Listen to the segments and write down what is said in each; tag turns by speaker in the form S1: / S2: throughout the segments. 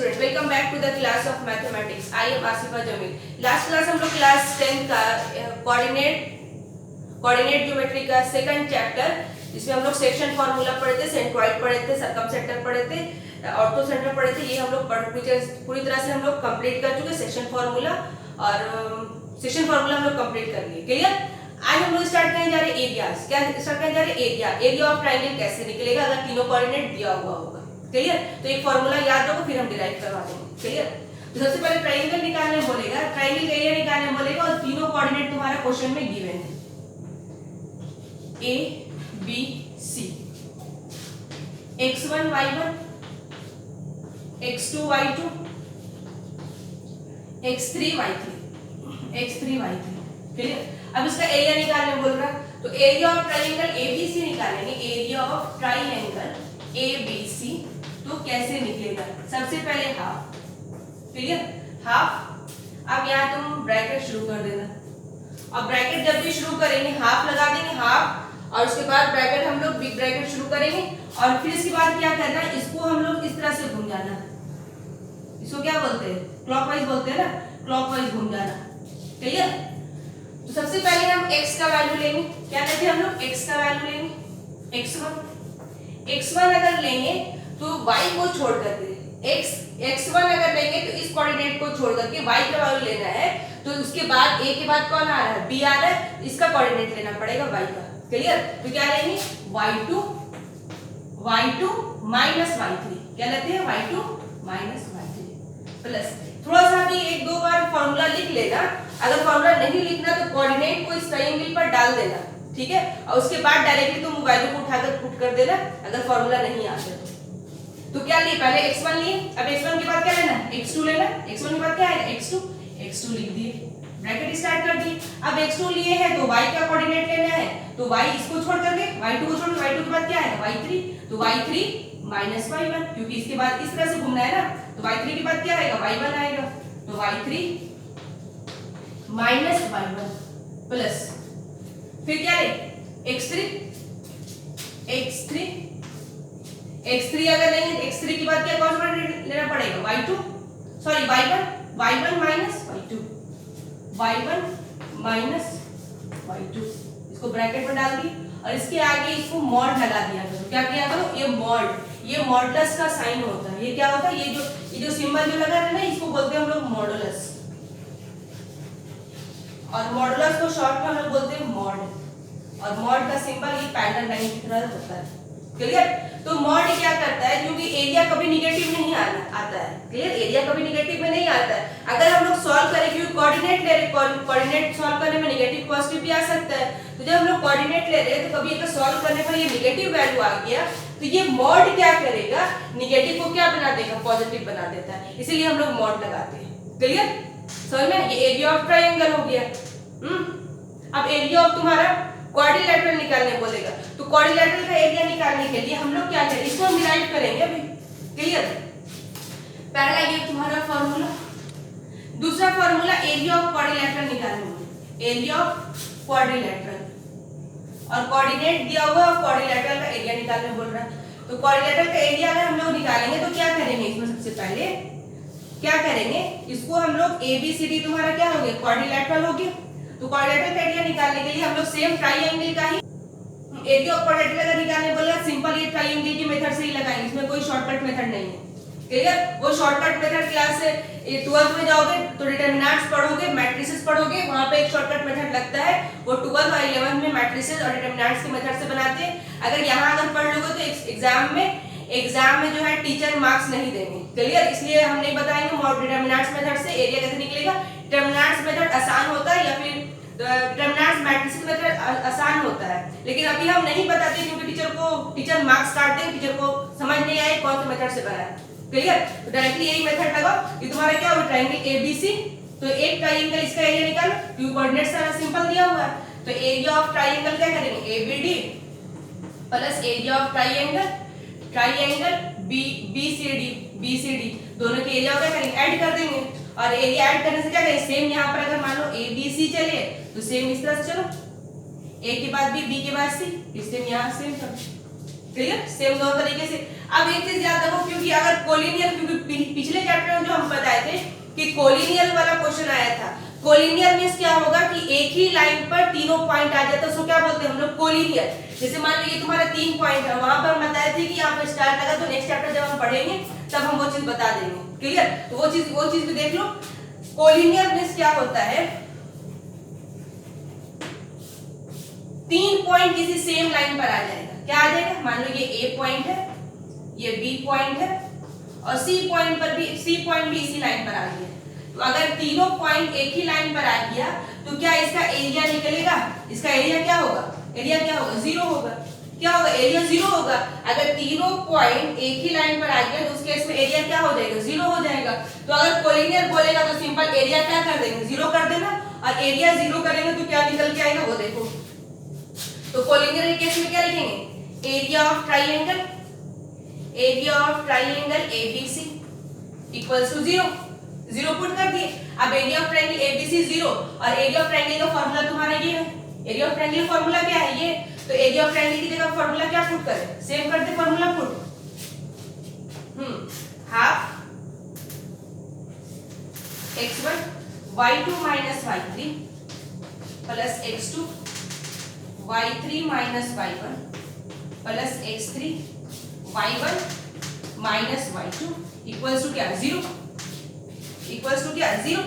S1: Student, welcome back to the class of mathematics. I am Asifa Jamil. Last class हम लोग class 10 का coordinate geometry का second chapter, जिसमें हम लोग सेक्शन फार्मूला पढ़े थे, सेंट्रॉइड पढ़े थे, सर्कमसेंटर पढ़े थे, ऑर्थोसेंटर पढ़े थे। ये हम लोग पूरी तरह से हम लोग कंप्लीट कर चुके सेक्शन फार्मूला, और सेक्शन फार्मूला हम लोग कंप्लीट कर लिए। क्लियर? आज हम लोग स्टार्ट करने जा रहे हैं एरियाज। क्या स्टार्ट करने जा रहे हैं? एरिया ऑफ ट्रायंगल कैसे निकलेगा अगर तीनों कोऑर्डिनेट दिया हुआ होगा। क्लियर? तो एक फार्मूला याद रखो, फिर हम डिराइव करवा देंगे। क्लियर? तो सबसे पहले ट्रायंगल निकालने बोलेगा, ट्रायंगल का एरिया निकालने बोलेगा, और तीनों कोऑर्डिनेट तुम्हारा क्वेश्चन में गिवन है, A B C, x1 y1, x2 y2, x3 y3। Clear? अब इसका एरिया निकालने बोल रहा, तो एरिया ऑफ ट्रायंगल एबीसी निकालेंगे। एरिया ऑफ ट्रायंगल एबीसी तो कैसे निकलेगा? सबसे पहले हाफ। क्लियर? हाफ। अब यहाँ तुम ब्रैकेट शुरू कर देना, और ब्रैकेट जब भी शुरू करेंगे हाफ लगा देंगे, हाफ, और उसके बाद ब्रैकेट हम लोग बिग ब्रैकेट शुरू करेंगे, और फिर इसके बाद क्या करना है, इसको हम लोग इस तरह से घूम जाना। इसको क्या बोलते हैं? क्लॉकवाइज बोलते हैं ना, क्लॉकवाइज घूम जाना। क्लियर? तो सबसे पहले हम x का वैल्यू लेंगे। क्या कहते हैं हम लोग? x का वैल्यू लेंगे, x1 अगर लेंगे तो y को छोड़ करके x1 अगर लेंगे तो इस कोऑर्डिनेट को छोड़ करके y का वैल्यू लेना है, तो उसके बाद a के बाद कौन आ रहा है? b आ रहा है, इसका कोऑर्डिनेट लेना पड़ेगा y का। क्लियर? तो क्या लेंगे? y2 minus y3। क्या लेते हैं? y2 माइनस y3 प्लस, थोड़ा सा भी एक दो बार फॉर्मूला लिख लेना। अगर फॉर्मूला नहीं लिखना तो कोऑर्डिनेट को इस ट्रायंगल पर डाल देना, ठीक है, और उसके बाद डायरेक्टली तुम वैल्यू को उठाकर पुट कर देना अगर फॉर्मूला नहीं आता तो क्या लिए? पहले x1 लिए, अब x1 के बाद क्या लेना है? x2 लेना। x1 के बाद क्या आएगा? x2 लिख दिए, ब्रैकेट स्टार्ट कर दिए। अब x2 लिए है तो y का कोऑर्डिनेट लेना है, तो y इसको छोड़ करके y2 को छोड़, y2 के बाद क्या आएगा? y3, तो y3 माइनस y1, क्योंकि इसके बाद इस तरह से घूमना है ना, तो y3 के बाद क्या आएगा? y1 आएगा, तो y3 माइनस y1 प्लस, फिर क्या ले? x3 अगर लेंगे तो x3 के बाद क्या कौन सा लेना पड़ेगा? y1 माइनस y2, इसको ब्रैकेट में डाल दिए, और इसके आगे इसको मॉड लगा दिया करो। क्या किया करो? ये मॉडुलस का साइन होता है। ये क्या होता है? ये जो सिंबल जो लगा है ना, इसको बोलते हैं हम लोग मॉडुलस, और मॉडुलस को शॉर्ट में हम लोग बोलते हैं मॉड, और मॉड का सिंबल ये पैरेलल लाइन की तरह होता है। क्लियर? तो मॉड क्या करता है, क्योंकि एरिया कभी नेगेटिव नहीं आता है। क्लियर? एरिया कभी नेगेटिव में नहीं आता है। अगर हम लोग सॉल्व करें, क्योंकि कोऑर्डिनेट ले रहे, कोऑर्डिनेट सॉल्व करने में नेगेटिव पॉजिटिव भी आ सकता है, तो जब हम लोग कोऑर्डिनेट ले रहे हैं तो कभी अगर सॉल्व करने पर ये नेगेटिव वैल्यू आ गया तो ये मॉड क्या करेगा? नेगेटिव को क्या बना देगा? पॉजिटिव बना देता है, इसीलिए हम लोग मॉड लगाते हैं। क्लियर? समझ में? ये एरिया ऑफ ट्रायंगल हो गया। अब एरिया ऑफ तुम्हारा क्वाड्रिलेटरल निकालने बोलेगा, तो क्वाड्रिलेटरल का एरिया निकालने के लिए हम लोग क्या करें? इसको हम डिराइव करेंगे अभी। क्लियर? पहला ये तुम्हारा फार्मूला, दूसरा फार्मूला एरिया ऑफ क्वाड्रिलेटरल निकालने बोलेगा, एरिया ऑफ क्वाड्रिलेटरल, और कोऑर्डिनेट दिया हुआ है, क्वाड्रिलेटरल का एरिया निकालने बोल रहा है। तो क्वाड्रिलेटरल का एरिया अगर हम लोग निकालेंगे तो क्या करेंगे? इसमें सबसे पहले क्या करेंगे? इसको हम लोग एबीसीडी तुम्हारा क्या हो गया? क्वाड्रिलेटरल हो गया। तो क्वाड्रिलेटरल का एरिया निकालने के लिए हम लोग सेम ट्रायंगल का ही एरिया ऑफ क्वाड्रिलेटरल का निकालने बोला, सिंपल ये ट्रायंगल की मेथड से ही लगाएंगे, इसमें कोई शॉर्टकट मेथड नहीं है। क्लियर? वो शॉर्टकट मेथड क्लास से 12th में जाओगे तो डिटरमिनेंट्स पढ़ोगे, मैट्रिसेस पढ़ोगे, वहां पे एक शॉर्टकट मेथड लगता है, वो 12th और 11th में मैट्रिसेस और डिटरमिनेंट्स के मेथड से बनाते हैं। अगर यहाँ अगर पढ़ लोगे तो एग्जाम में जो है टीचर मार्क्स नहीं देंगे। क्लियर? इसलिए हम नहीं बताएंगे डिटरमिनेंट्स मेथड से एरिया कैसे निकलेगा। डिटरमिनेंट्स मेथड आसान होता है, या फिर डिटरमिनेंट्स मैट्रिसेस मेथड आसान होता है, लेकिन अभी हम नहीं बताते क्योंकि टीचर मार्क्स काट देंगे, टीचर को समझ नहीं आए कौन से मेथड से बना है। क्लियर? तो डायरेक्टली यही मेथड लगाओ। ये तुम्हारा क्या होगा? ट्रायंगल एबीसी, तो एक ट्रायंगल इसका एरिया निकालो, क्योंकि कोऑर्डिनेट्स सारा सिंपल दिया हुआ है, तो एरिया ऑफ ट्रायंगल क्या करेंगे? ABD plus area of triangle BCD, दोनों के एरिया क्या करेंगे? ऐड कर देंगे, और एरिया ऐड करने से क्या करेंगे? सेम यहाँ पर अगर मान लो एबीसी चले तो सेम इस तरह से चलो, ए के बाद बी के बाद सी, इसलिए यहाँ सेम करो। क्लियर, सेम दोनों तरीके से। अब एक चीज याद रखो, क्योंकि अगर कोलिनियर, क्योंकि पिछले चैप्टर में जो हम बताए थे कि कोलिनियर वाला क्वेश्चन आया था, कोलिनियर मींस क्या होगा कि एक ही लाइन पर तीनों पॉइंट आ जाता है, उसको क्या बोलते हैं हम लोग, कोलिनियर। जैसे मान लो ये तुम्हारा 3 पॉइंट है, वहां पर हम बताए थे कि यहाँ पर स्टार्ट लगा, तो नेक्स्ट चैप्टर जब हम पढ़ेंगे तब हम वो चीज बता देंगे। क्लियर, तो वो चीज भी देख लो। कोलिनियर मींस क्या होता है, 3 पॉइंट किसी सेम लाइन पर आ जाएगा। क्या आ जाएगा, मान लो ये ए पॉइंट है, ये बी पॉइंट है, और सी पॉइंट भी इसी लाइन पर आ गया। तो अगर तीनों पॉइंट एक ही लाइन पर आ गया तो क्या इसका एरिया निकलेगा, इसका एरिया क्या होगा, जीरो होगा। क्या होगा, एरिया जीरो होगा। अगर तीनों पॉइंट एक ही लाइन पर आ गया तो उस केस में एरिया क्या हो जाएगा, जीरो हो जाएगा। तो अगर कोलिनियर बोलेगा तो सिंपल एरिया क्या कर देंगे, जीरो कर देना, और एरिया जीरो करेंगे तो क्या निकल के आएगा वो देखो। तो कोलिनियर के केस में क्या लिखेंगे, area of triangle ABC equals to 0, 0 put कर दिए। अब एरिया ऑफ ट्रायंगल ABC 0, और एरिया ऑफ ट्रायंगल का फार्मूला तुम्हारा ये है। एरिया ऑफ ट्रायंगल का फार्मूला क्या है, ये। तो एरिया ऑफ ट्रायंगल की जगह फार्मूला क्या पुट करें, सेम करते formula put, half x1 y2 minus y3 plus x2 y3 minus y1 plus x3 y1 minus y2 equals to क्या, 0। इक्वल्स टू क्या, 0।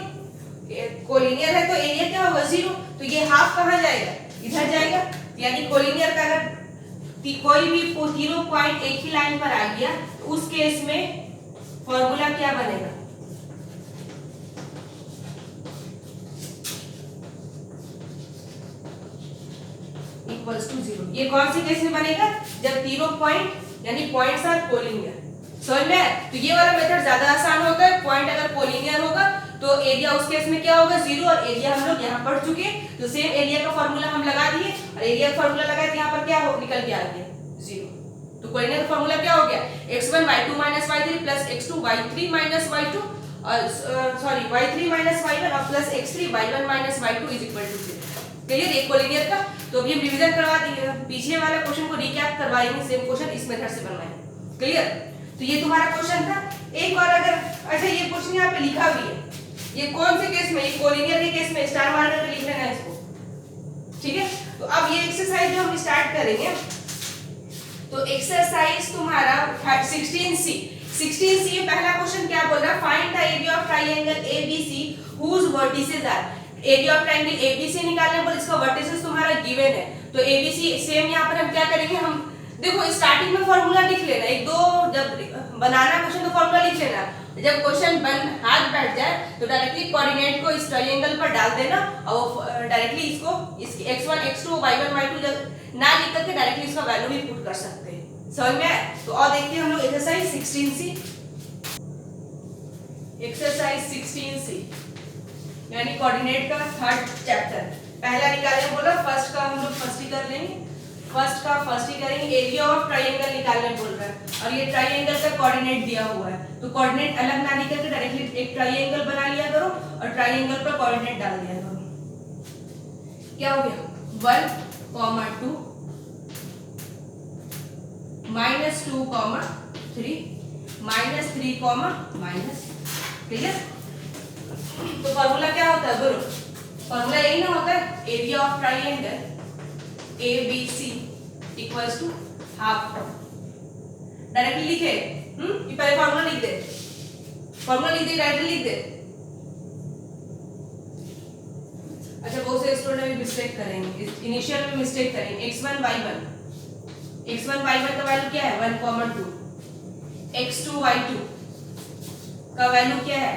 S1: कोलिनियर है तो एरिया क्या होगा, 0। तो ये हाफ कहाँ जाएगा, इधर जाएगा। यानी कोलिनियर का अगर कोई भी तीनों पॉइंट एक ही लाइन पर आ गया तो उस केस में फॉर्मूला क्या बनेगा, इक्वल्स टू 0। ये कौन सी केस में बनेगा, जब तीनों पॉइंट यानी पॉइंट्स आर कोलिनियर। समझ में, तो ये वाला मेथड ज्यादा आसान होता है। पॉइंट अगर कोलिनियर होगा तो एरिया उस केस में क्या होगा, 0, और एरिया हम लोग यहाँ पढ़ चुके, तो सेम एरिया का फार्मूला हम लगा दिए, और एरिया का फार्मूला लगाए तो यहाँ पर क्या हो, निकल के आ गया 0। तो कोलिनियर का फार्मूला क्या हो गया, x1 y2 minus y3 plus x2 y3 minus y2 और सॉरी y3 minus y1 और plus x3 y1 minus y2 is equal to 0। Clear, एक कोलिनियर का। तो अभी हम रिवीजन करवा देंगे, पीछे वाला क्वेश्चन को रिकैप करवाएंगे, सेम क्वेश्चन इस मेथड से बनवाएंगे। क्लियर, तो ये तुम्हारा क्वेश्चन था। एक और अगर, अच्छा ये क्वेश्चन यहाँ पे लिखा भी है, ये कौन से केस में, ये कोलिनियर के केस में स्टार मार्कर पे लिख लेना है इसको। ठीक है, तो अब ये एक्सरसाइज जो हम स्टार्ट करेंगे, तो एक्सरसाइज तुम्हारा 16C में पहला क्वेश्चन क्या बोल रहा है, find the area of triangle ABC whose vertices are। Area of triangle ABC निकालने पर इसका वर्टिसेस तुम्हारा गिवन है। तो ABC सेम यहाँ पर हम क्या करेंगे, हम देखो स्टार्टिंग में फॉर्मूला लिख लेना, एक दो जब बनाना क्वेश्चन तो फॉर्मूला लिख लेना। जब क्वेश्चन बन हाथ बैठ जाए तो डायरेक्टली कोऑर्डिनेट को इस ट्रायंगल पर डाल देना, और डायरेक्टली इसको इसकी x1 x2 y1 y2 जब ना लिख करके डायरेक्टली इसका वैल्यू भी पुट कर सकते हैं। समझ में आया, तो और देखते हैं हम लोग एक्सरसाइज 16C। एक्सरसाइज 16C यानी कोऑर्डिनेट का थर्ड चैप्टर। पहला निकालने बोला, फर्स्ट का हम लोग फर्स्ट ही कर लेंगे, फर्स्ट ही करेंगे। एरिया ऑफ ट्रायंगल निकालने बोल रहा है, और ये ट्रायंगल का कोऑर्डिनेट दिया हुआ है, तो कोऑर्डिनेट अलग ना निकल के डायरेक्टली एक ट्रायंगल बना लिया करो और ट्रायंगल पर कोऑर्डिनेट डाल दिया करो। क्या हो गया, 1, 2 -2, 3 -3, क्लियर। तो फॉर्मूला क्या होता है बोलो, फॉर्मूला यही ना होता है, area of triangle ABC equals to half. Directly लिखे, ये पहले फॉर्मूला लिख दे, डायरेक्टली लिख दे। अच्छा, बहुत से स्टूडेंट भी मिस्टेक करेंगे, इनिशियल में मिस्टेक करेंगे। x1 y1 का वैल्यू क्या है, 1, 2। x2 y2 का वैल्यू क्या है,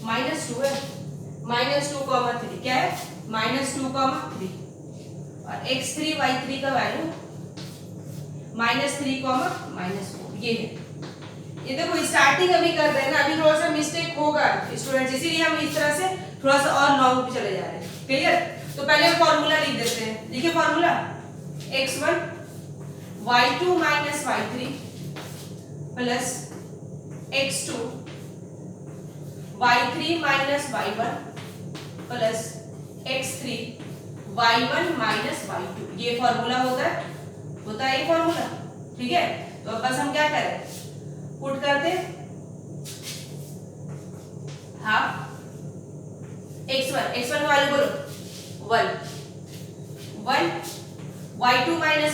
S1: -2 है, -2, 3 क्या है, -2, 3। और x3 y3 का वैल्यू -3, -4 ये है। ये देखो स्टार्टिंग अभी कर रहे हैं ना, अभी थोड़ा सा मिस्टेक होगा स्टूडेंट्स, इसीलिए हम इस तरह से थोड़ा सा और लॉन्ग पे चले जा रहे हैं। क्लियर, तो पहले फॉर्मूला लिख देते हैं। देखिए formula, x1 y2 minus y3 plus x2 y3 minus y1 plus x3 y1 minus y2, ये फॉर्मूला होता है ये फॉर्मूला। ठीक है, तो अब बस हम क्या करें, पुट करते हाफ x1 का वैल्यू बोलो 1 y2 माइनस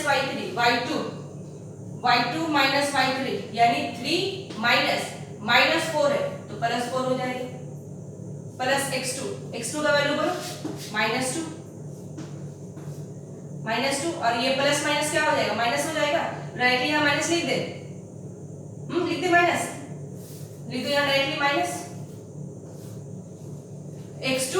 S1: y3 यानी 3 माइनस 4 है तो प्लस 4 हो जाएगा, प्लस x2 का वैल्यू बोलो -2 और ये प्लस माइनस क्या हो जाएगा, माइनस हो जाएगा। डायरेक्टली यहाँ माइनस लिख दे, लिख दे माइनस, लिख दो यहाँ डायरेक्टली माइनस x2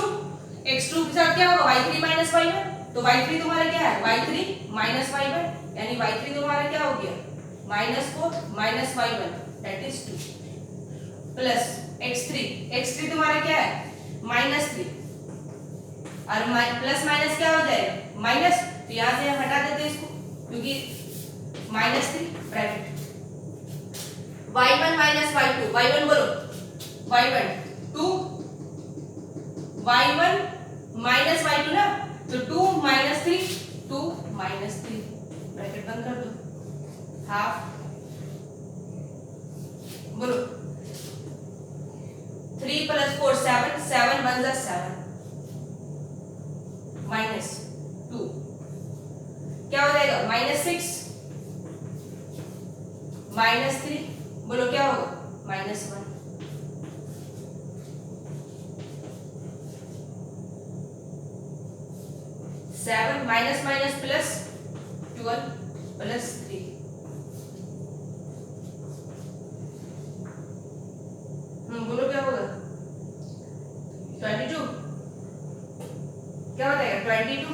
S1: के साथ क्या होगा y3 माइनस y1, तो y3 तुम्हारा क्या है y3 माइनस y1 यानी y3 तुम्हारा क्या हो गया -4 minus y1 that is 2 plus x3 तुम्हारा क्या है -3 और प्लस माइनस क्या हो जाएगा माइनस, तो यहां से हम हटा देते हैं इसको क्योंकि -3 bracket y1 minus y2 y1 बोलो y1 2 y1 माइनस y2 ना, तो 2 माइनस 3 ब्रैकेट बंद कर दो, हाफ बोलो 3 प्लस 4 7 बन जा 7 माइनस 2 क्या हो जाएगा -6 -3 बोलो क्या होगा -1 7 माइनस माइनस प्लस 12 प्लस 3 बोलो क्या होगा 22 क्या बताएगा 22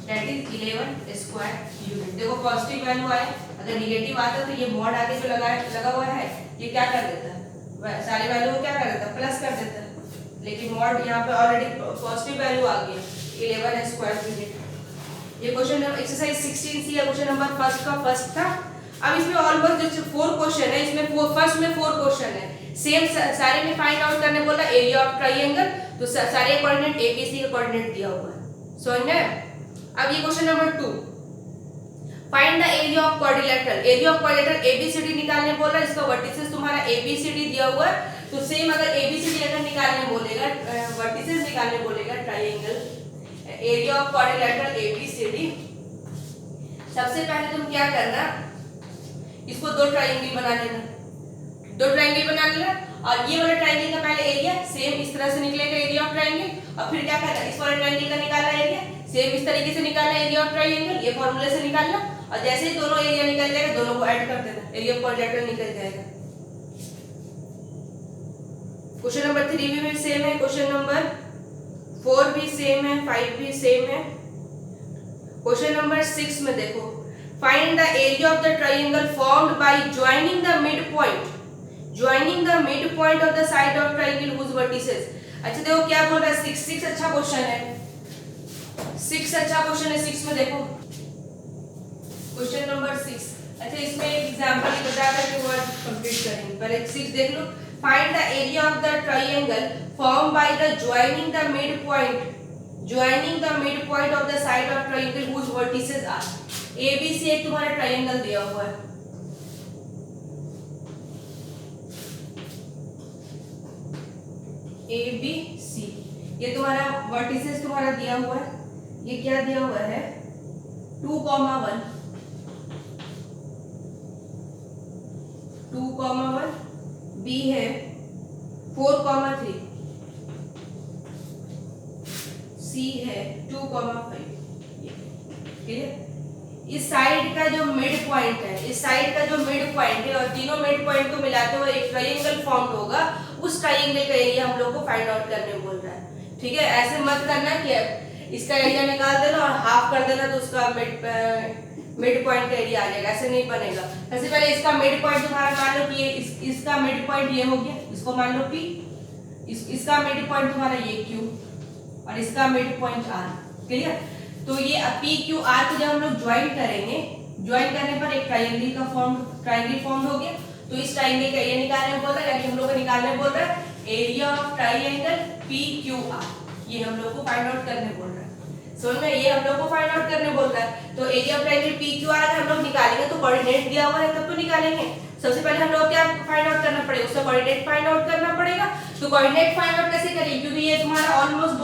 S1: दैट इज 11 स्क्वायर यूनिट। देखो पॉजिटिव वैल्यू आए, अगर नेगेटिव आता तो ये मॉड आगे जो लगा हुआ है ये क्या कर देता है, सारे वैल्यू को क्या कर देता है प्लस कर देता है, लेकिन मॉड यहाँ पे ऑलरेडी पॉजिटिव वैल्यू आ गई 11 स्क्वायर यूनिट। ये क्वेश्चन नंबर एक्सरसाइज 16C है, क्वेश्चन नंबर फर्स्ट का फर्स्ट था। अब इसमें ऑलमोस्ट जो 4 क्वेश्चन है, इसमें फर्स्ट में 4 क्वेश्चन है, सेम सारे में फाइंड आउट करने बोला एरिया ऑफ ट्रायंगल, तो सारे कोऑर्डिनेट ABC का कोऑर्डिनेट दिया हुआ है, समझ में। अब ये question number 2, find the area of quadrilateral, area of quadrilateral ABCD निकालने बोला, इसका वर्टिसेस तुम्हारा ABCD दिया हुआ है, तो सेम अगर ABCD अगर निकालने बोलेगा, वर्टिसेस निकालने बोलेगा triangle, area of quadrilateral ABCD, सबसे पहले तुम क्या करना, इसको दो ट्रायंगल बना लेना, और ये वाला ट्रायंगल का पहले एरिया सेम इस तरह से निकलेगा एरिया ऑफ ट्रायंगल, और फिर क्या करना इस वाले ट्रायंगल का निकालना एरिया सेम इस तरीके से निकालना एरिया ऑफ ट्रायंगल, ये फार्मूले से निकालना, और जैसे ही दोनों एरिया निकल जाएगा दोनों को ऐड कर देना, एरिया ऑफ क्वाड्रिलेटरल निकल जाएगा। क्वेश्चन नंबर 3 भी सेम है, क्वेश्चन नंबर 4 भी सेम है, 5 भी सेम है। क्वेश्चन नंबर 6 में देखो, find the area of the triangle formed by joining the mid point of the side of triangle whose vertices. अच्छा देखो क्या बोल रहा है 6 अच्छा क्वेश्चन है, 6 अच्छा क्वेश्चन है। 6 में देखो क्वेश्चन नंबर 6, अच्छा इसमें एक एग्जांपल बता करके वर्ड कंप्लीट करेंगे, पहले 6 देख लो। Find the area of the triangle form by the joining the mid point of the side of triangle whose vertices are. ABC एक तुम्हारा ट्रायंगल दिया हुआ है, ABC, ये तुम्हारा वर्टिसेस तुम्हारा दिया हुआ है, ये क्या दिया हुआ है 2,1 B है 4,3, C है 2,5, क्लियर। इस साइड का जो मिड पॉइंट है, और तीनों मिड पॉइंट को मिलाते हुए एक ट्रायंगल फॉर्म होगा, उस ट्रायंगल का एरिया हम लोग को फाइंड आउट करने बोल रहा है, ठीक है। ऐसे मत करना कि इसका एरिया निकाल देना और हाफ कर देना तो उसका मिड पॉइंट का एरिया आ जाएगा, ऐसे नहीं बनेगा। सबसे पहले इसका मिड पॉइंट तुम्हारा मान लो कि इसका मिड पॉइंट ये हो गया, इसको मान लो P, इसका मिड पॉइंट तुम्हारा ये Q और इसका मिड पॉइंट R, क्लियर। तो ये P Q R को जब हम लोग ज्वाइन करेंगे, ज्वाइन करने पर एक ट्रायंगल फॉर्म हो गया, तो इस ट्रायंगल का एरिया निकालने बोल रहा है, यानी हम लोग को निकालने बोल रहा है एरिया ऑफ ट्रायंगल PQR, ये हम लोग को फाइंड आउट करने बोल रहा है। समझ में? ये हम लोग को फाइंड आउट करने बोल रहा है। तो area of triangle P Q R अगर हम लोग निकालेंगे तो कोऑर्डिनेट दिया हुआ है तब तो निकालेंगे। सबसे पहले हम लोग क्या फाइंड आउट करना पड़ेगा, उसका कोऑर्डिनेट फाइंड आउट करना पड़ेगा। तो कोऑर्डिनेट फाइंड आउट कैसे करेंगे, क्योंकि ये तुम्हारा ऑलमोस्ट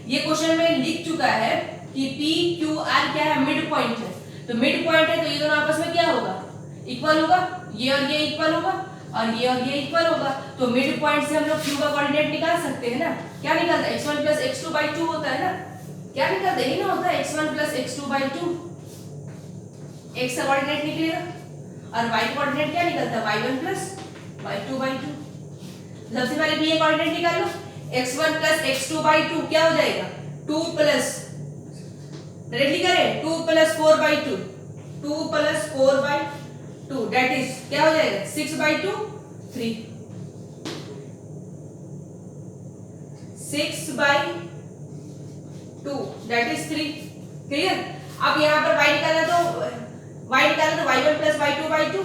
S1: ये क्वेश्चन में लिख चुका है कि पी क्यू आर क्या है, मिड पॉइंट है। तो मिड पॉइंट है तो ये दोनों आपस में क्या होगा, इक्वल होगा, ये और ये इक्वल होगा और ये इक्वल होगा। तो मिड पॉइंट से हम लोग क्यू का कोऑर्डिनेट निकाल सकते हैं ना। क्या निकलता है, x1 + x2/2 होता है ना। क्या निकलता है, यही ना होता है, x1 + x2/2। x का कोऑर्डिनेट निकलेगा और y का कोऑर्डिनेट क्या निकलता है, y1 + y2/2। सबसे पहले भी ये कोऑर्डिनेट निकाल लो, x1 + x2/2 क्या हो जाएगा, 2 प्लस डायरेक्टली करें 2 + 4/2, 2 + 4/2 दैट इज क्या हो जाएगा 6/2, 3 6/2 दैट इज 3। क्लियर। अब यहाँ पर y निकालना तो y1 + y2/2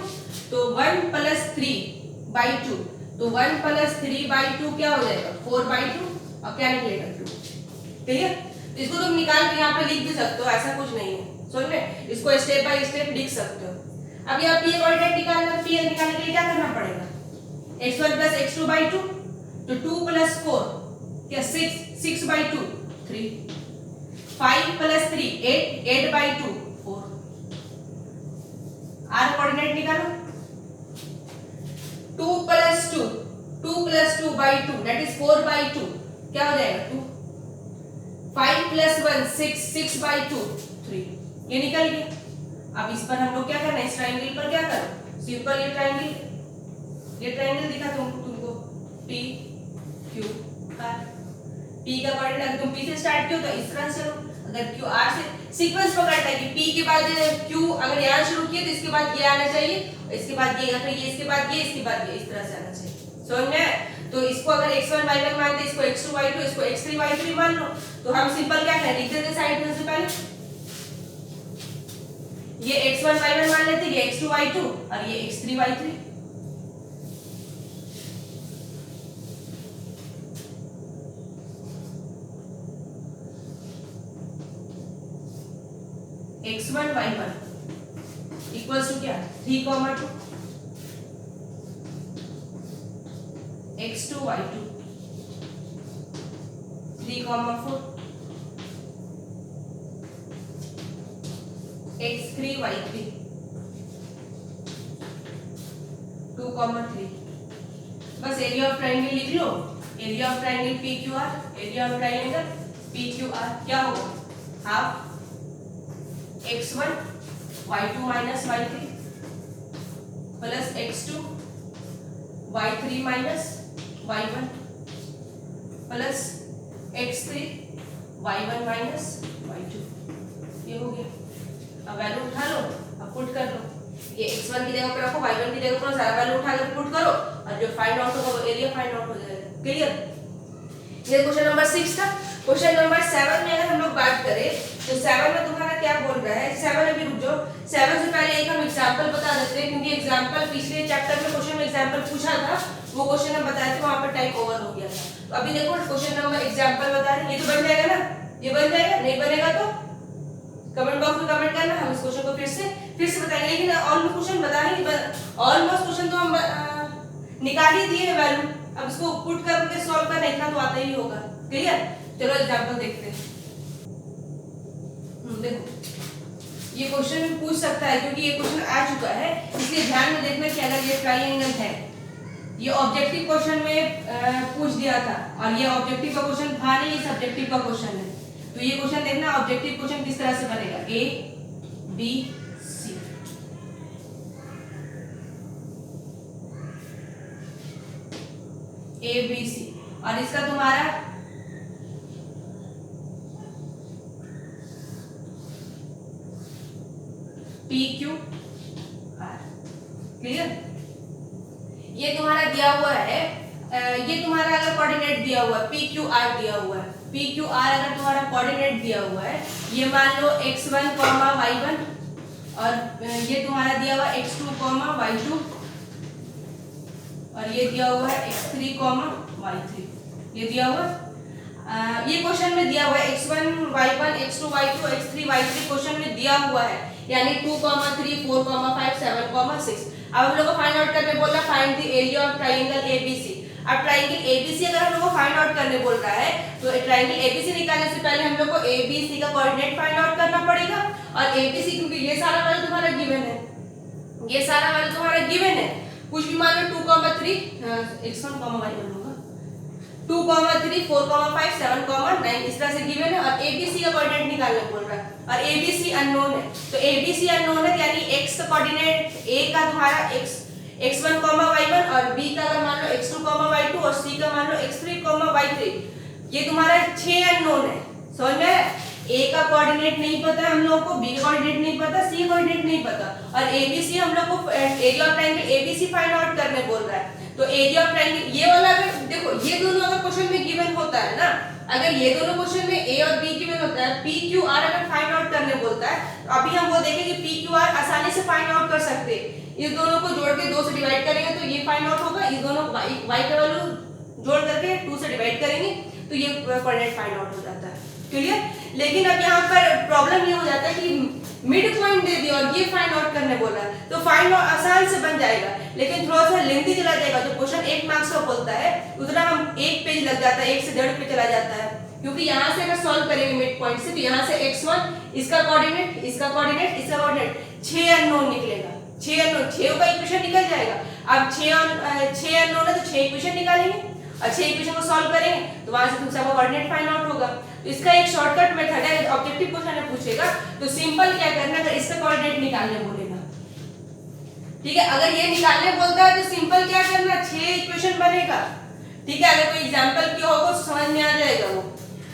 S1: तो 1 + 3/2 तो 1 + 3/2 क्या हो जाएगा 4/2 और क्या निकलेगा 2। क्लियर। इसको तुम निकाल के यहाँ पे लिख भी सकते हो, ऐसा कुछ नहीं है, समझ में? इसको स्टेप बाय स्टेप लिख सकते हो। अब यहाँ p कोऑर्डिनेट निकालना, p निकालने के लिए क्या करना पड़ेगा, x1 + x2/2 तो 2 + 4 क्या 6/2 3 5 + 3 8/2 4। r कोऑर्डिनेट निकालो, 2 + 2/2 दैट इज 4/2 क्या हो जाएगा 2। 5 + 1 6/2 3 ये निकल गया। अब इस पर हम लोग क्या करना है, इस ट्रायंगल पर क्या करो, सिंपल ये ट्रायंगल दिखा तुमको P Q R। P का कोऑर्डिनेट अगर तुम P से स्टार्ट किया तो इस तरह से चलो, अगर Q R से सीक्वेंस पकड़ना है कि P के बाद Q अगर यहाँ शुरू किया तो इसके बाद ये आना चाहिए, इसके बाद ये, फिर ये, इसके बाद ये, इसके बाद ये, इस तरह से आना चाहिए। समझ में? तो इसको अगर x1 y1 मानते, इसको x2 y2, इसको x3 y3 मान लो, तो हम सिंपल क्या करें, लिख देते साइड में से पहले ये x1 y1 मान लेते, ये x2 y2 और ये x3 y3। x1 y1 equals to क्या 3, 2 x2 y2 3, 4 x3 y3 2, 3। बस एरिया ऑफ ट्रायंगल लिख लो, area of triangle PQR, area of triangle PQR क्या होगा, half x1 y2 - y3 plus x2 y3 - y1 plus x3 y1 - y2। ये हो गया। अब वैल्यू उठा लो, अब पुट कर लो, ये x1 की जगह पे रखो, y1 की जगह पर सारा वैल्यू उठा कर पुट करो और जो फाइंड आउट होगा वो एरिया फाइंड आउट हो जाएगा। क्लियर। ये क्वेश्चन नंबर 6 था। क्वेश्चन नंबर 7 में अगर हम लोग बात करें तो 7 में तुम्हारा क्या बोल रहा है, 7 में भी रुक जाओ, 7 से पहले एक हम एग्जांपल बता देते हैं, क्योंकि एग्जांपल पिछले चैप्टर में क्वेश्चन में एग्जांपल पूछा था, वो क्वेश्चन हम बताए थे, वहां पर टाइम ओवर हो गया था। तो अभी देखो क्वेश्चन नंबर एग्जांपल बता रहे हैं, ये तो बन जाएगा ना, ये बन जाएगा, नहीं बनेगा तो कमेंट बॉक्स में कमेंट करना, हम इस क्वेश्चन को फिर से बताएंगे। लेकिन ऑलमोस्ट क्वेश्चन बता ही, ऑलमोस्ट क्वेश्चन तो हम निकाल ही दिए हैं वैल्यू, अब इसको पुट करके सॉल्व करना इतना तो आता ही होगा। क्लियर। चलो एग्जांपल देखते हैं। देखो ये क्वेश्चन पूछ सकता है, क्योंकि ये क्वेश्चन आ चुका है, इसलिए ध्यान में देखना कि अगर ये ट्रायंगल है, ये ऑब्जेक्टिव क्वेश्चन में पूछ दिया था, और ये ऑब्जेक्टिव का क्वेश्चन था नहीं, ये सब्जेक्टिव का क्वेश्चन है। तो ये क्वेश्चन देखना ऑब्जेक्टिव क्वेश्चन किस तरह से बनेगा, A B C। A B C और इसका तुम्हारा P Q R। क्लियर। ये तुम्हारा दिया हुआ है, ये तुम्हारा अगर कोऑर्डिनेट दिया हुआ है P Q R दिया हुआ है, P Q R अगर तुम्हारा कोऑर्डिनेट दिया हुआ है, ये मान लो x1, y1 और ये तुम्हारा दिया हुआ x2, y2 और ये दिया हुआ है x3, y3, ये दिया हुआ ये क्वेश्चन में दिया हुआ है x1 y1 x2 y2 x3 y3 question में दिया हुआ है, यानी 2, 3, 4, 5, 7, 6। अब हम लोग को फाइंड आउट करने बोल रहा है find the area of triangle ABC. अब ट्रायंगल एबीसी अगर हम लोग को फाइंड आउट करने बोल रहा है तो ट्रायंगल एबीसी निकालने से पहले हम लोग को एबीसी का कोऑर्डिनेट फाइंड आउट करना पड़ेगा। और एबीसी क्योंकि ये सारा वैल्यू तुम्हारा गिवन है, ये सारा वैल्यू तुम्हारा गिवन है, कुछ भी मान लो 2, 3 x1, y लूंगा 2, 3, 4, 5, 7, 9 इस तरह से गिवन है। और एबीसी का कोऑर्डिनेट निकालने बोल रहा है और एबीसी अननोन है, तो एबीसी अननोन है यानी x का कोऑर्डिनेट a का तुम्हारा x1, y1 और b का अगर मान लो x2, y2 और c का मान लो x3, y3, ये तुम्हारा 6 अननोन है। समझ में? a का कोऑर्डिनेट नहीं पता है हम लोग को, b का कोऑर्डिनेट नहीं पता, c का कोऑर्डिनेट नहीं पता, और abc हम लोग को area of triangle abc find out करने बोल रहा है। तो एरिया ऑफ ट्रायंगल ये वाला अगर देखो ये दोनों अगर क्वेश्चन में गिवन होता है ना, अगर ये दोनों क्वेश्चन में a और b गिवन होता है, p q r अगर फाइंड आउट करने बोलता है तो अभी हम वो देखेंगे p q r आसानी से फाइंड आउट कर सकते हैं। इस दोनों को जोड़ के 2 से डिवाइड करेंगे तो ये फाइंड आउट होगा, इस दोनों y का वैल्यू जोड़ करके 2 से डिवाइड करेंगे तो ये कोऑर्डिनेट फाइंड आउट हो जाता है। क्लियर? लेकिन अब यहाँ पर प्रॉब्लम ये हो जाता है कि मिड पॉइंट दे दिया और ये फाइंड आउट करने बोल रहा है, तो फाइंड आउट आसान से बन जाएगा लेकिन थोड़ा सा लेंथी चला जाएगा। जो क्वेश्चन 1 मार्क्स का बोलता है उतना हम 1 पेज लग जाता है, 1 से 1.5 पेज चला जाता है, क्योंकि यहाँ से अगर सॉल्व करेंगे मिड पॉइंट से तो यहाँ से x1 इसका कोऑर्डिनेट, इसका कोऑर्डिनेट, इसका कोऑर्डिनेट 6 अननोन निकलेगा, 6 अननोन, 6 का इक्वेशन निकल जाएगा। अब 6 अननोन है तो 6 इक्वेशन निकालेंगे और 6 इक्वेशन को सॉल्व करेंगे तो वहां से दूसरा कोऑर्डिनेट फाइंड आउट होगा। तो इसका एक शॉर्टकट मेथड है, ऑब्जेक्टिव क्वेश्चन में पूछेगा तो सिंपल क्या करना है, इसका कोऑर्डिनेट निकालने बोलेगा, ठीक है। अगर ये निकालने बोलता है तो सिंपल क्या करना, 6 इक्वेशन बनेगा, ठीक है। अगर कोई एग्जांपल किया होगा तो समझ में आ जाएगा वो।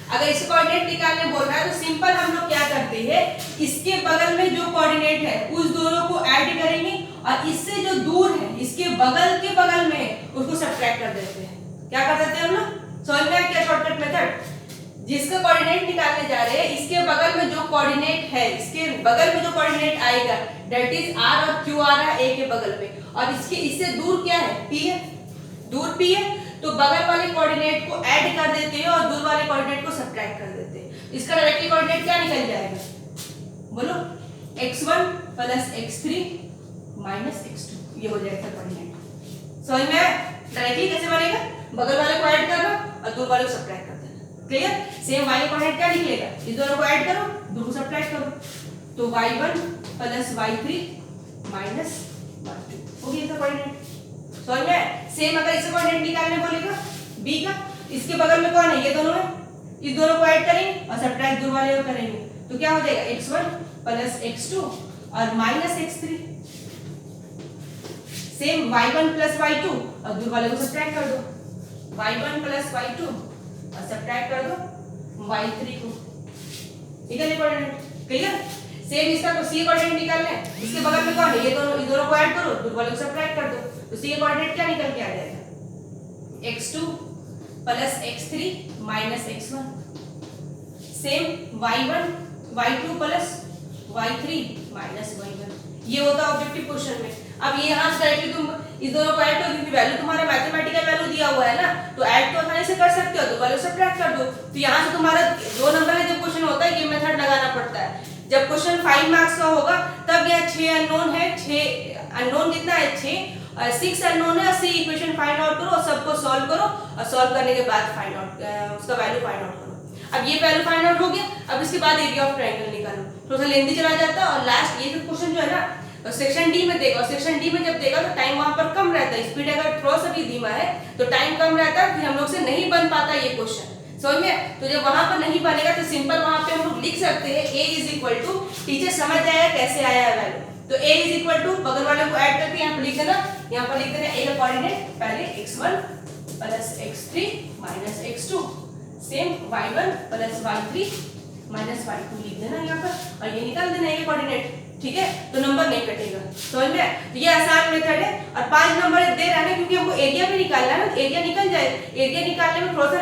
S1: अगर इसका कोऑर्डिनेट निकालने बोल रहा है तो सिंपल हम लोग क्या करते हैं, इसके बगल में जो कोऑर्डिनेट है उस दोनों को ऐड करेंगे और इससे जो दूर है इसके बगल में उसको सब्ट्रैक्ट कर देते हैं। क्या कर देते हैं हम लोग? समझ में आया क्या शॉर्टकट मेथड? जिसका कोऑर्डिनेट निकालने जा रहे हैं इसके बगल में जो कोऑर्डिनेट है, इसके बगल में जो कोऑर्डिनेट आएगा दैट इज r और q आ रहा है a के बगल में, और इसके इससे दूर क्या है, p है, दूर p है, तो बगल वाले कोऑर्डिनेट को ऐड कर देते हैं और दूर वाले कोऑर्डिनेट को सब्ट्रैक्ट कर देते हैं। इसका डायरेक्टली कोऑर्डिनेट क्या निकल जाएगा, बोलो? x1 + x3 - x2, ये हो जाएगा कोऑर्डिनेट। समझ में आया? डायरेक्टली कैसे बनेगा, बगल वाले को ऐड करना और दूर वाले को सब्ट्रैक्ट कर देना। क्लियर? सेम y का कोऑर्डिनेट क्या निकलेगा, इस दोनों को ऐड करो, दूर को सब्ट्रैक्ट करो, तो y1 + y3 - y2 हो गया इसका कोऑर्डिनेट। समझ में? सेम अगर इसका कोऑर्डिनेट निकालने बोलेगा b का, इसके बगल में कौन है, ये दोनों है, इस दोनों को ऐड करेंगे और सब्ट्रैक्ट दूर वाले को करेंगे तो क्या हो जाएगा, x1 + x2 और -x3। सेम y1 + y2 और दूर वाले को सब्ट्रैक्ट कर दो, y1 + y2 और सब्ट्रैक्ट कर दो y3 को, ठीक है कोऑर्डिनेट। क्लियर? सेम इसका तो c कोऑर्डिनेट निकालना है, इसके बगल में कौन है, ये दोनों, इस दोनों को ऐड करो, दूर वाले को सब्ट्रैक्ट कर दो, तो c कोऑर्डिनेट क्या निकल के आ जाएगा, x2 + x3 - x1। Same y1 y2 + y3 - y1, ये होता है ऑब्जेक्टिव क्वेश्चन में। अब ये यहां से डायरेक्टली तुम इस दोनों को ऐड करो, क्योंकि वैल्यू तुम्हारा मैथमेटिकल वैल्यू दिया हुआ है ना, तो ऐड तो आसानी से कर सकते हो, तो वैल्यू सब्ट्रैक्ट कर दो। तो यहां से तुम्हारा 2 नंबर का जब क्वेश्चन होता है ये मेथड लगाना पड़ता है। जब क्वेश्चन 5 मार्क्स का होगा तब यह 6 अननोन है, 6 अननोन कितना है, 6 अननोन है, 6 इक्वेशन फाइंड आउट करो और सबको सॉल्व करो और सॉल्व करने के बाद फाइंड आउट उसका वैल्यू फाइंड आउट करो। अब ये वैल्यू फाइंड आउट हो गया, अब इसके बाद एरिया ऑफ ट्रायंगल निकालो, थोड़ा सा लेंथी चला जाता है। और लास्ट ये जो क्वेश्चन जो है ना सेक्शन डी में देगा, और सेक्शन डी में जब देगा तो टाइम वहां पर कम रहता है, स्पीड अगर थोड़ा सा भी धीमा है तो टाइम कम रहता है, फिर हम लोग से नहीं बन पाता ये क्वेश्चन। समझ में? तो जब वहां पर नहीं बनेगा तो सिंपल वहां पे हम लोग लिख सकते हैं a टीचर समझ जाएगा कैसे आया है वैल्यू, तो a बगल वाले को ऐड करके यहाँ पर लिख देना, यहाँ पर लिख देना a का कोऑर्डिनेट पहले x1 + x3 - x2, same y1 + y3 - y2 लिख देना यहाँ पर और ये निकाल देना a का कोऑर्डिनेट, ठीक है। तो नंबर नहीं कटेगा। समझ में? तो ये आसान मेथड है और 5 नंबर दे रहा है क्योंकि हमको एरिया भी निकालना है ना, एरिया निकल जाए, एरिया निकालने में थोड़ा सा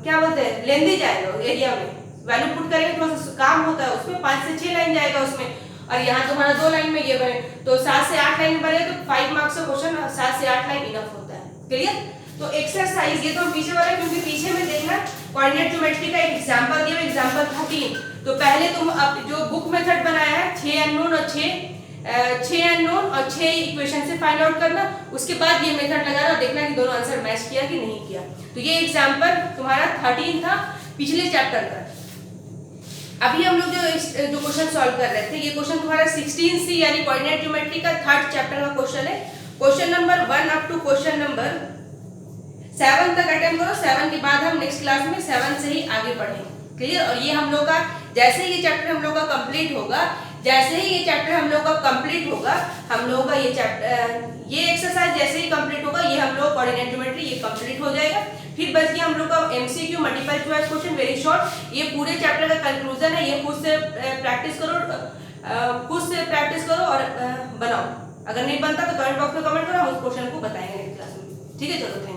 S1: क्या बोलते हैं, लेंदी जाएगा, एरिया में वैल्यू पुट करेंगे थोड़ा सा काम होता है उसमें, 5 से 6 लाइन जाएगा उसमें, और यहाँ तुम्हारा 2 लाइन में ये बने तो 7 से 8 लाइन बने तो 5 मार्क्स का क्वेश्चन 7 से 8 लाइन इनफ होता है। क्लियर? तो एक्सरसाइज, ये तो हम पीछे वाला, क्योंकि पीछे में देखना कोऑर्डिनेट ज्योमेट्री का एक एग्जांपल दिया, एग्जांपल 13। तो पहले तुम अब जो बुक मेथड बनाया है 6 अननोन और 6 इक्वेशन से फाइंड आउट करना, उसके बाद ये मेथड लगाना और देखना कि दोनों आंसर मैच किया कि नहीं किया। तो ये एग्जांपल तुम्हारा 13 था पिछले चैप्टर का। अभी हम लोग जो क्वेश्चन सॉल्व कर रहे थे, ये क्वेश्चन तुम्हारा 16C यानी कोऑर्डिनेट ज्योमेट्री का 3rd चैप्टर का क्वेश्चन है। Question number 1 up to question number 7 तक अटेम्प्ट करो। 7 के बाद हम नेक्स्ट क्लास में 7 से ही आगे बढ़ेंगे। क्लियर? और ये हम लोग का जैसे ही ये चैप्टर हम लोग का कंप्लीट होगा, हम लोग का ये चैप्टर, ये एक्सरसाइज जैसे ही कंप्लीट होगा, ये हम लोग कोऑर्डिनेट ज्योमेट्री ये कंप्लीट हो जाएगा। फिर बच गया हम लोग का MCQ multiple choice question, very short. ये पूरे चैप्टर का कंक्लूजन है। ये खुद से प्रैक्टिस करो और बनाओ। अगर नहीं बनता तो कमेंट बॉक्स में कमेंट करो, हम उस क्वेश्चन को बताएंगे नेक्स्ट क्लास में। ठीक है, चलो थैंक यू।